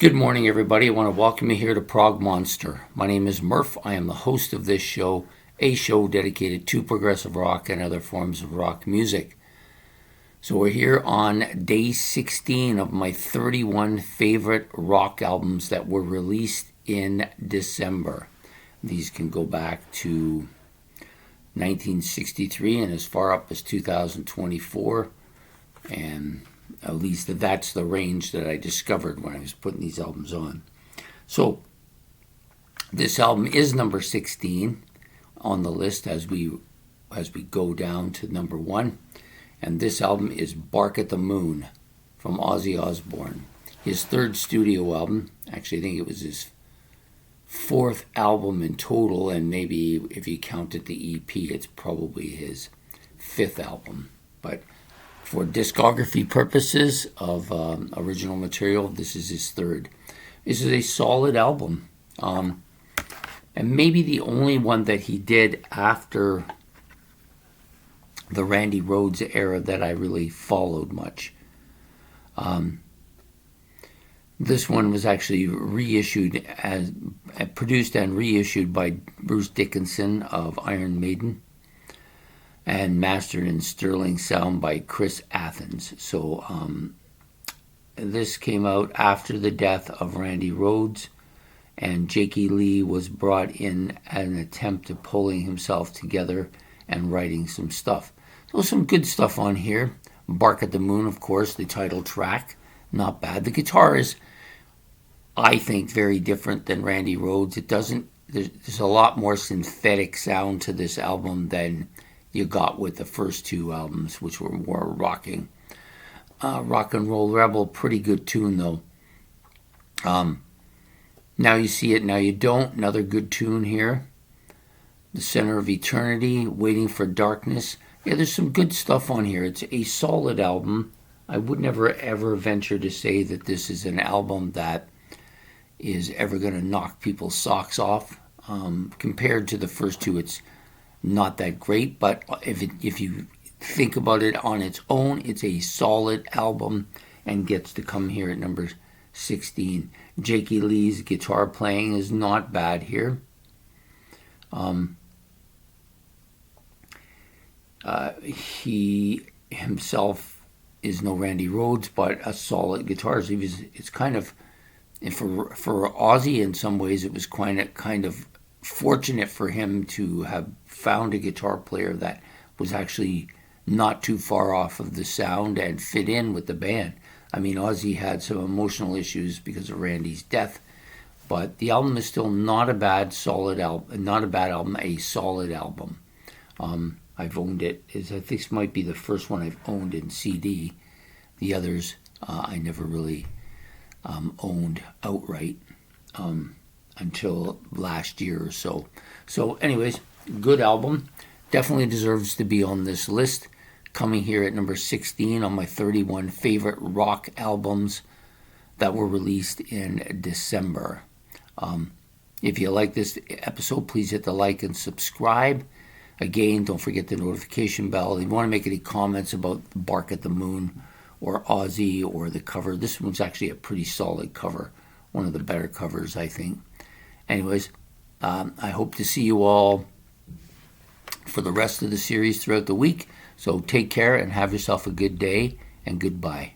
Good morning, everybody. I want to welcome you here to Prog Monster. My name is Murph. I am the host of this show, a show dedicated to progressive rock and other forms of rock music. So we're here on day 16 of my 31 favorite rock albums that were released in December. These can go back to 1963 and as far up as 2024, and at least that's the range that I discovered when I was putting these albums on. So this album is number 16 on the list as we go down to number 1. And this album is Bark at the Moon from Ozzy Osbourne. His third studio album. Actually, I think it was his fourth album in total, and maybe if you counted the EP, it's probably his fifth album. But for discography purposes of original material, this is his third. This is a solid album. And maybe the only one that he did after the Randy Rhoads era that I really followed much. This one was actually reissued as produced and reissued by Bruce Dickinson of Iron Maiden, and mastered in sterling sound by Chris Athens. So this came out after the death of Randy Rhoads, and Jakey Lee was brought in at an attempt to pulling himself together and writing some stuff. So some good stuff on here. Bark at the Moon, of course, the title track. Not bad. The guitar is, I think, very different than Randy Rhoads. There's a lot more synthetic sound to this album than you got with the first two albums, which were more rocking. Rock and Roll Rebel, pretty good tune though. Now You See It, Now You Don't, another good tune here. The Center of Eternity, Waiting for Darkness. Yeah, there's some good stuff on here. It's a solid album. I would never ever venture to say that this is an album that is ever going to knock people's socks off. Compared to the first two, it's not that great, but if you think about it on its own, it's a solid album and gets to come here at number 16. Jakey Lee's guitar playing is not bad here. He himself is no Randy Rhoads, but a solid guitarist. It's kind of, for Ozzy in some ways, it was kind of fortunate for him to have found a guitar player that was actually not too far off of the sound and fit in with the band. I mean, Ozzy had some emotional issues because of Randy's death, but the album is still not a bad album, a solid album. I've owned it. I think this might be the first one I've owned in CD. The others I never really owned outright until last year or so. So anyways, good album. Definitely deserves to be on this list. Coming here at number 16 on my 31 favorite rock albums that were released in December. If you like this episode, please hit the like and subscribe. Again, don't forget the notification bell. If you want to make any comments about Bark at the Moon or Ozzy or the cover, this one's actually a pretty solid cover. One of the better covers, I think. Anyways, I hope to see you all for the rest of the series throughout the week. So take care and have yourself a good day, and goodbye.